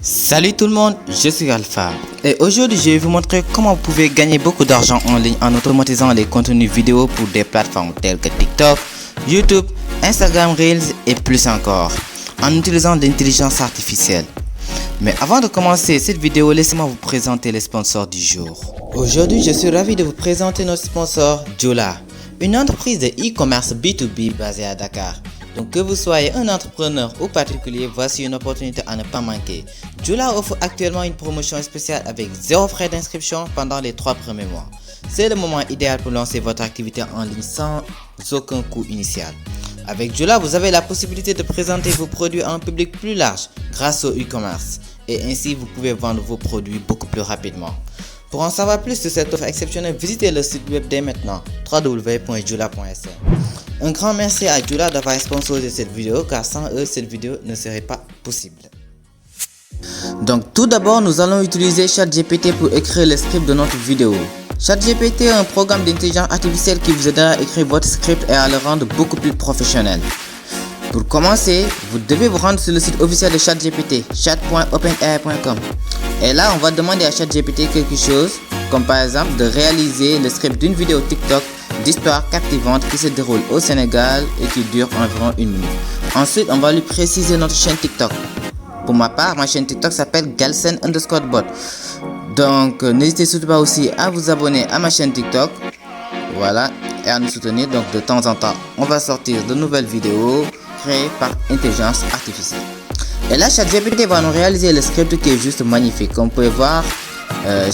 Salut tout le monde, je suis Alpha et aujourd'hui je vais vous montrer comment vous pouvez gagner beaucoup d'argent en ligne en automatisant les contenus vidéo pour des plateformes telles que TikTok, YouTube, Instagram Reels et plus encore en utilisant l'intelligence artificielle. Mais avant de commencer cette vidéo, laissez-moi vous présenter les sponsors du jour. Aujourd'hui je suis ravi de vous présenter notre sponsor Jola, une entreprise de e-commerce B2B basée à Dakar. Donc que vous soyez un entrepreneur ou particulier, voici une opportunité à ne pas manquer. Jola offre actuellement une promotion spéciale avec 0 frais d'inscription pendant les 3 premiers mois. C'est le moment idéal pour lancer votre activité en ligne sans aucun coût initial. Avec Jola, vous avez la possibilité de présenter vos produits à un public plus large grâce au e-commerce. Et ainsi, vous pouvez vendre vos produits beaucoup plus rapidement. Pour en savoir plus sur cette offre exceptionnelle, visitez le site web dès maintenant www.jola.sr. Un grand merci à Jola d'avoir sponsorisé cette vidéo car sans eux cette vidéo ne serait pas possible. Donc tout d'abord nous allons utiliser ChatGPT pour écrire le script de notre vidéo. ChatGPT est un programme d'intelligence artificielle qui vous aidera à écrire votre script et à le rendre beaucoup plus professionnel. Pour commencer, vous devez vous rendre sur le site officiel de ChatGPT, chat.openai.com. Et là on va demander à ChatGPT quelque chose, comme par exemple de réaliser le script d'une vidéo TikTok d'histoire captivante qui se déroule au Sénégal et qui dure environ 1 minute. Ensuite, on va lui préciser notre chaîne TikTok. Pour ma part, ma chaîne TikTok s'appelle Galsen_bot. Donc, n'hésitez surtout pas aussi à vous abonner à ma chaîne TikTok. Voilà, et à nous soutenir. Donc, de temps en temps, on va sortir de nouvelles vidéos créées par intelligence artificielle. Et là, ChatGPT va nous réaliser le script qui est juste magnifique. Comme vous pouvez voir,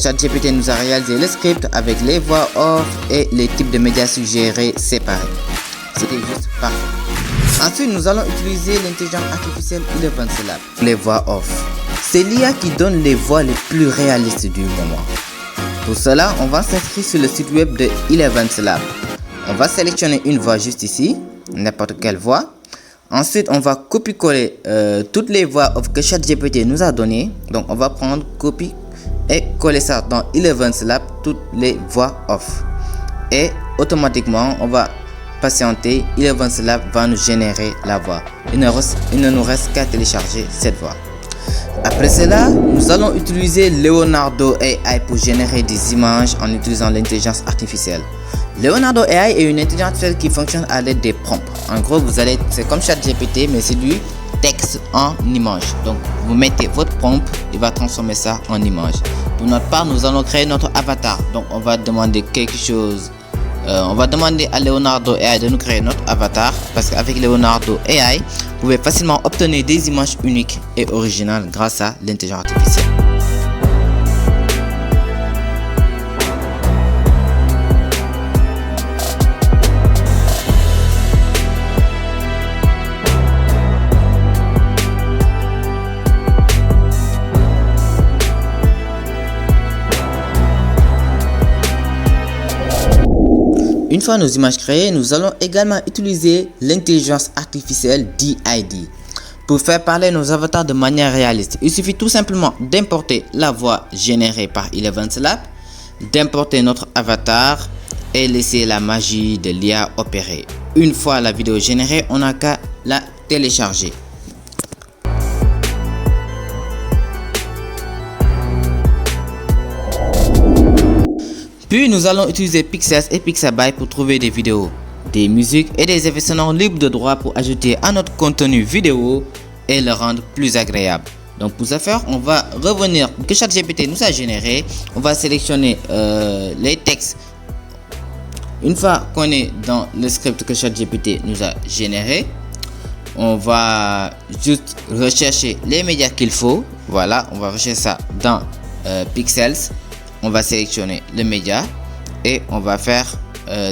ChatGPT nous a réalisé le script avec les voix off et les types de médias suggérés séparés. C'était juste parfait. Ensuite, nous allons utiliser l'intelligence artificielle ElevenSLab. Les voix off. C'est l'IA qui donne les voix les plus réalistes du moment. Pour cela, on va s'inscrire sur le site web de ElevenSLab. On va sélectionner une voix juste ici, n'importe quelle voix. Ensuite, on va copier-coller toutes les voix off que ChatGPT nous a données. Donc, on va prendre copie et coller ça dans ElevenSLab, toutes les voix off. Et automatiquement, on va patienter, ElevenSLab va nous générer la voix. Il ne nous reste qu'à télécharger cette voix. Après cela, nous allons utiliser Leonardo AI pour générer des images en utilisant l'intelligence artificielle. Leonardo AI est une intelligence artificielle qui fonctionne à l'aide des prompts. En gros, c'est comme ChatGPT, mais c'est du texte en image. Donc vous mettez votre prompt, il va transformer ça en image. Pour notre part, nous allons créer notre avatar. Donc on va demander quelque chose. On va demander à Leonardo AI de nous créer notre avatar, parce qu'avec Leonardo AI, vous pouvez facilement obtenir des images uniques et originales grâce à l'intelligence artificielle. Une fois nos images créées, nous allons également utiliser l'intelligence artificielle DID pour faire parler nos avatars de manière réaliste. Il suffit tout simplement d'importer la voix générée par ElevenSLab, d'importer notre avatar et laisser la magie de l'IA opérer. Une fois la vidéo générée, on n'a qu'à la télécharger. Puis nous allons utiliser Pixels et Pixabay pour trouver des vidéos, des musiques et des effets sonores libres de droit pour ajouter à notre contenu vidéo et le rendre plus agréable. Donc pour ce faire, on va revenir que ChatGPT nous a généré. On va sélectionner les textes. Une fois qu'on est dans le script que ChatGPT nous a généré, on va juste rechercher les médias qu'il faut. Voilà, on va rechercher ça dans Pixels. On va sélectionner le média et on va faire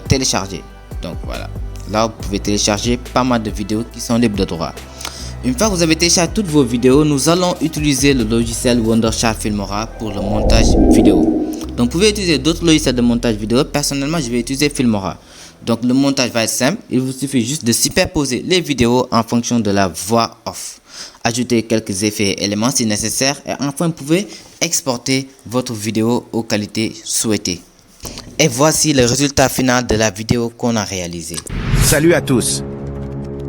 télécharger. Donc voilà, là vous pouvez télécharger pas mal de vidéos qui sont libres de droit. Une fois que vous avez téléchargé toutes vos vidéos, nous allons utiliser le logiciel Wondershare Filmora pour le montage vidéo. Donc vous pouvez utiliser d'autres logiciels de montage vidéo. Personnellement, je vais utiliser Filmora. Donc le montage va être simple. Il vous suffit juste de superposer les vidéos en fonction de la voix off. Ajouter quelques effets et éléments si nécessaire. Et enfin, vous pouvez exporter votre vidéo aux qualités souhaitées. Et voici le résultat final de la vidéo qu'on a réalisée. Salut à tous.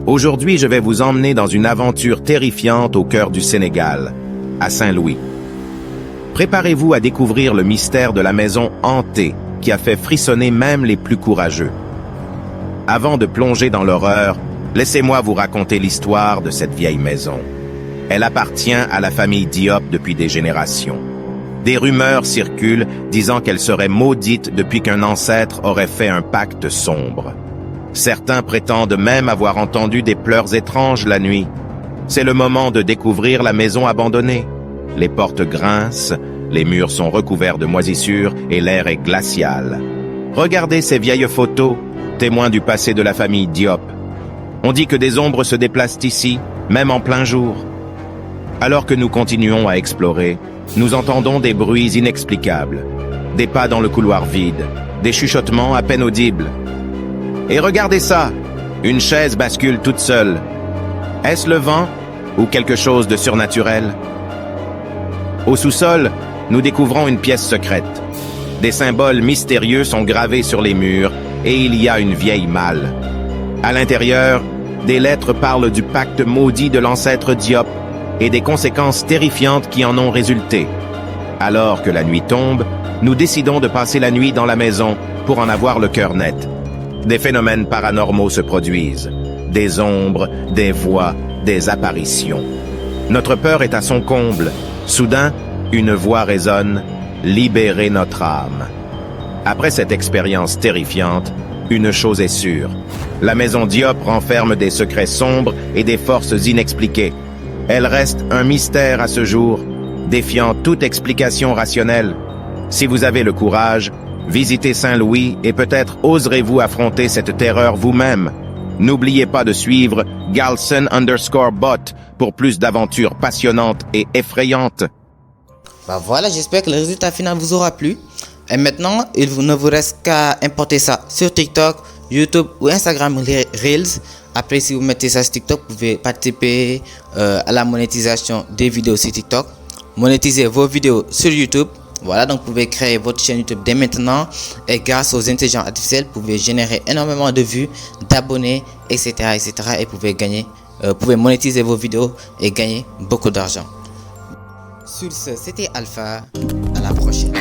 Aujourd'hui, je vais vous emmener dans une aventure terrifiante au cœur du Sénégal. à Saint-Louis. Préparez-vous à découvrir le mystère de la maison hantée qui a fait frissonner même les plus courageux. Avant de plonger dans l'horreur, laissez-moi vous raconter l'histoire de cette vieille maison. Elle appartient à la famille Diop depuis des générations. Des rumeurs circulent disant qu'elle serait maudite depuis qu'un ancêtre aurait fait un pacte sombre. Certains prétendent même avoir entendu des pleurs étranges la nuit. C'est le moment de découvrir la maison abandonnée. Les portes grincent, les murs sont recouverts de moisissures et l'air est glacial. Regardez ces vieilles photos, témoins du passé de la famille Diop. On dit que des ombres se déplacent ici, même en plein jour. Alors que nous continuons à explorer, nous entendons des bruits inexplicables, des pas dans le couloir vide, des chuchotements à peine audibles. Et regardez ça, une chaise bascule toute seule. Est-ce le vent ou quelque chose de surnaturel? Au sous-sol, nous découvrons une pièce secrète. Des symboles mystérieux sont gravés sur les murs et il y a une vieille malle. À l'intérieur, des lettres parlent du pacte maudit de l'ancêtre Diop et des conséquences terrifiantes qui en ont résulté. Alors que la nuit tombe, nous décidons de passer la nuit dans la maison pour en avoir le cœur net. Des phénomènes paranormaux se produisent. Des ombres, des voix, des apparitions. Notre peur est à son comble. Soudain, une voix résonne « Libérez notre âme ». Après cette expérience terrifiante, une chose est sûre. La maison Diop renferme des secrets sombres et des forces inexpliquées. Elle reste un mystère à ce jour, défiant toute explication rationnelle. Si vous avez le courage, visitez Saint-Louis et peut-être oserez-vous affronter cette terreur vous-même. N'oubliez pas de suivre Galson_bot pour plus d'aventures passionnantes et effrayantes. Bah voilà, j'espère que le résultat final vous aura plu. Et maintenant, ne vous reste qu'à importer ça sur TikTok, YouTube ou Instagram Reels. Après, si vous mettez ça sur TikTok, vous pouvez participer à la monétisation des vidéos sur TikTok. Monétiser vos vidéos sur YouTube. Voilà, donc vous pouvez créer votre chaîne YouTube dès maintenant. Et grâce aux intelligences artificielles, vous pouvez générer énormément de vues, d'abonnés, etc., etc. Et vous pouvez monétiser vos vidéos et gagner beaucoup d'argent. Sur ce, c'était Alpha. À la prochaine.